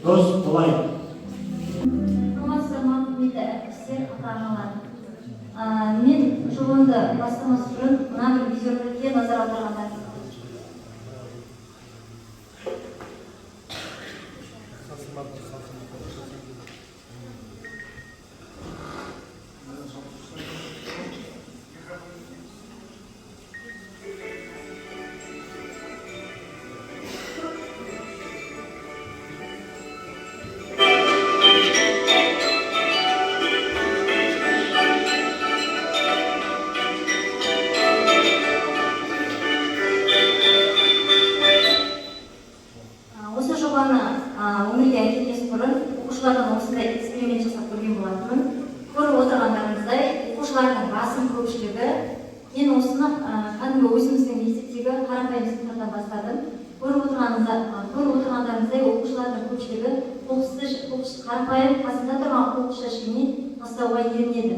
дұрыс болайық. Құрметті әріптестер, ата-аналар. Мен жобамды бастамас бұрын мына бір видеороликке назар аударғандарыңызды өмірге әкелмес бұрын оқушылардан осындай эксперимент жасап көрген болатынмын. Көріп отырғандарыңыздай, оқушылардың басым көпшілігі, мен осыны кәдімгі өзіміздің мектептегі қарапайым сыныптардан бастадым. Көріп отырғандарыңыздай, оқушылардың көпшілігі қарапайым қасында тұрған қоқыс жәшігіне тастауға ерінеді.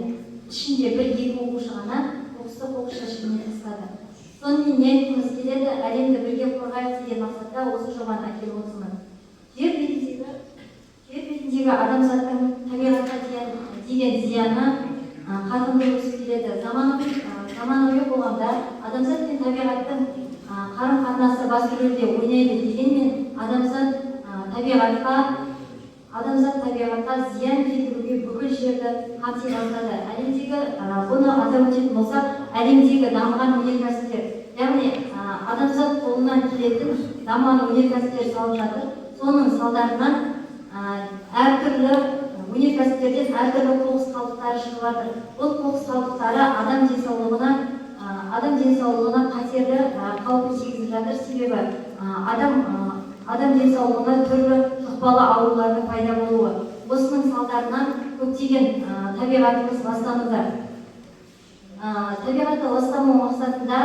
Ішінде бір-екі оқушы ғана қоқысты қоқыс жәшігіне тастады. Сонымен не айтқымыз келеді, әлемді бірге қорғайық деген мақсатта осы жобаны әкеліп отырмын. Жер бетіндегі адамзаттың табиғатқа деген зияны қарқынды өсіп келеді. Заманауи қоғамда адамзат пен табиғаттың қарым-қатынасы басты рөлде ойнайды дегенмен адамзат табиғатқа зиян келтіруге бүкіл жерді қамти бастады. Бұны атап өтетін болсақ, әлемдегі дамыған өнеркәсіптер, яғни адамзат қолынан келетін дамыған өнеркәсіптер салып жатыр. Соның салдарынан әртүрлі өнеркәсіптерден әртүрлі қоқыс қалдықтары шығып жатыр. Бұл қоқыс қалдықтары адам денсаулығына қатерлі қауіп тигізіп жатыр. Себебі адам денсаулығына түрлі жұқпалы аурулардың пайда болуы. Осының салдарынан көптеген табиғатымыз ластануда. Табиғатты ластамау мақсатында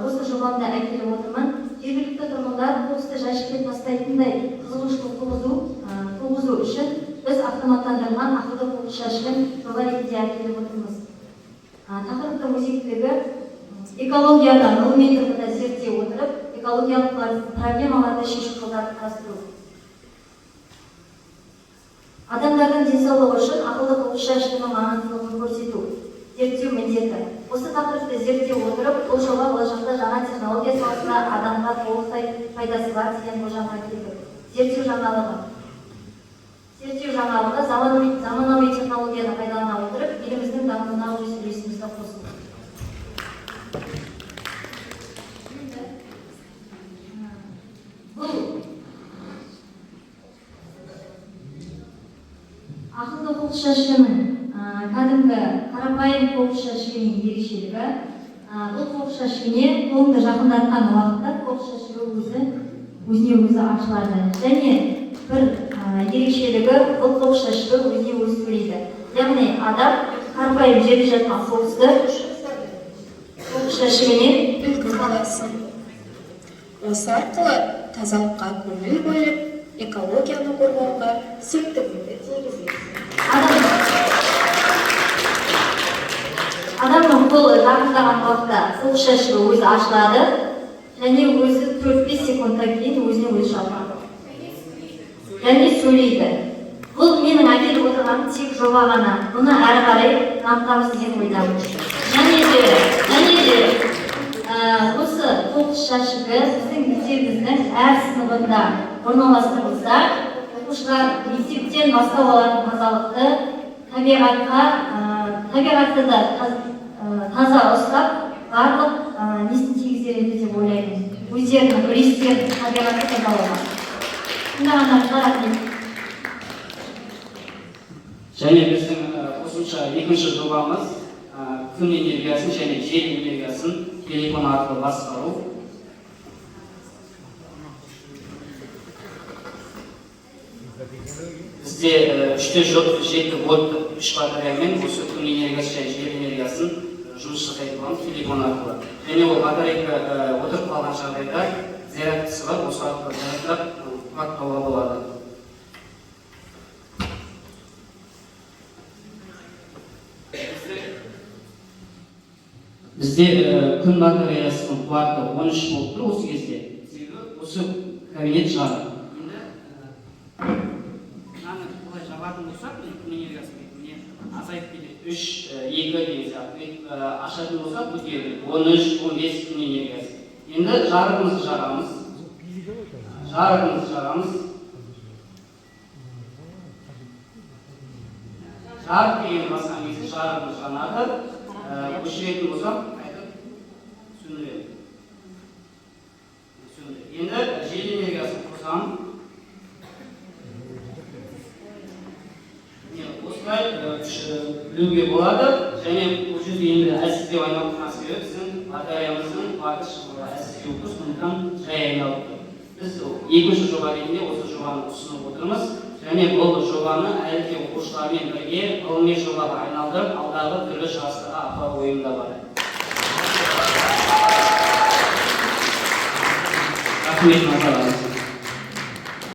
осы жобамды әкеліп отырмын. Жергілікті тұрғындар қоқысты жәшікке тастайтындай қызығушылық туғызу үшін біз автоматтандырылған ақылды қоқыс жәшігін жоба ретінде әкеліп отырмыз. Тақырыптың өзектілігі экологияны ғылыми тұрғыда зерттей отырып, экологиялық проблемаларды шешу жолдарын қарастыру. Адамдардың денсаулығы үшін ақылды қоқыс жәшігінің маңыздылығын көрсету. Зерттеу міндеті. Осы тақырыпты зерттей отырып, бұл жоба болашақта жаңа технология саласында адамға толықтай пайдасы бар деген болжамға келдік. Зерттеу жаңалығы заманауи технологияны пайдалана отырып, еліміздің дамуына өз үлесімізді қосу. Бұл ақылды қоқыс жәшігінің кәдімгі қарапайым қоқыс жәшігінің ерекшелігі, бұл қоқыс жәшігіне қолыңды жақындатқан уақытта қоқыс жәшігі өзіне өзі ашылады. Және бір ерекшелігі, бұл қоқыс жәшігі өзіне өзі төлейді. Яғни адам қарапайым жерде жатқан қоқысты қоқыс жәшігіне өткізіп осы арқылы тазалыққа көңіл бөліп, экологияны қорғауға септігін тигізеді. Адамның қолы жақындаған уақытта қоқыс жәшігі өзі ашылады және өзі 4-5 секундтан кейін өзіне өзі жабылады. Және сөйлейді. Бұл менің әкеліп отырғаным тек жоба ғана. Бұны әрі қарай дамытамыз деген ойдамын. Және де осы қоқыс жәшігі біздің мектебіміздің әр сыныбында орналастырылса, оқушылар мектептен бастау алатын тазалықты, табиғатты да таза ұстап, барлық несін тигізер еді деп ойлаймын. Өздерінің үлестерін табиғатты тазалауға. Тыңдағандарыңызға рахмет. Және біздің қосымша екінші жобамыз күн энергиясын және жел энергиясын телефон арқылы басқару. Бізде 3-7 вольттық 3 батареямен осы күн энергиясы және жел энергиясын жұмыс жасайтын телефон арқылы. Және ол батарейка отырып қалған жағдайда зарядкасы бар, осы арқылы зарядтап қуаттауға болады. Бізде күн батареясының қуаты 13 болып тұр осы кезде. Осы кабинет жағы. азайып кетеді. 3, 2 деген сияқты. Ашатын болсақ көтеріледі. 13, 15 күн энергиясы. Енді жарығымызды жағамыз. Жарық деген басқан кезде жарығымыз жанады. Өшіретін болсақ, қайтып сөндіреді. Енді жел энергиясын қосам. Осылай білуге болады. Және бұл жерде енді әлсіздеу айналып тұрған себебі біздің батареямыздың қуаты шығуы әлсіздеу тұр, сондықтан жай айналып тұр. Біз екінші жоба ретінде осы жобаны ұсынып отырмыз. Және бұл жобаны әлі де оқушылармен бірге ғылыми жобаға айналдырып, алдағы түрлі жарыстарға апару ойымда бар. Рахмет, назар